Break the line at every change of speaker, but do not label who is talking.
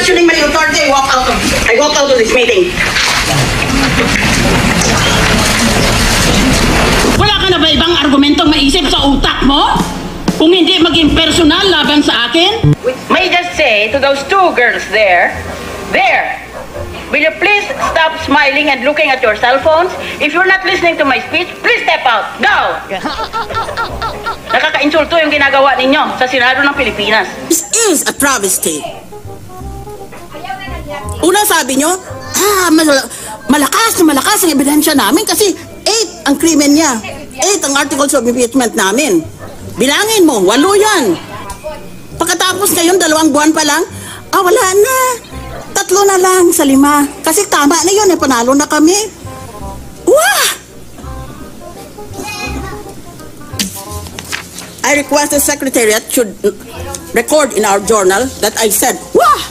questioning my authority, I walk out of this meeting.
Wala ka na ba ibang argumentong maisip sa utak mo? Kung hindi maging personal laban sa akin?
May I just say to those two girls there, will you please stop smiling and looking at your cell phones? If you're not listening to my speech, please step out. Go! Nakaka-insulto yung ginagawa ninyo sa Senado ng Pilipinas.
This is a travesty. Una sabi nyo, malakas ang ebidensya namin kasi 8 ang krimen niya. 8 ang articles of impeachment namin. Bilangin mo, 8 yan. Pagkatapos ngayon, 2 buwan pa lang, wala na. 3 na lang sa 5. Kasi tama na yun, panalo na kami. Wah! I request the Secretariat should record in our journal that I said, wah!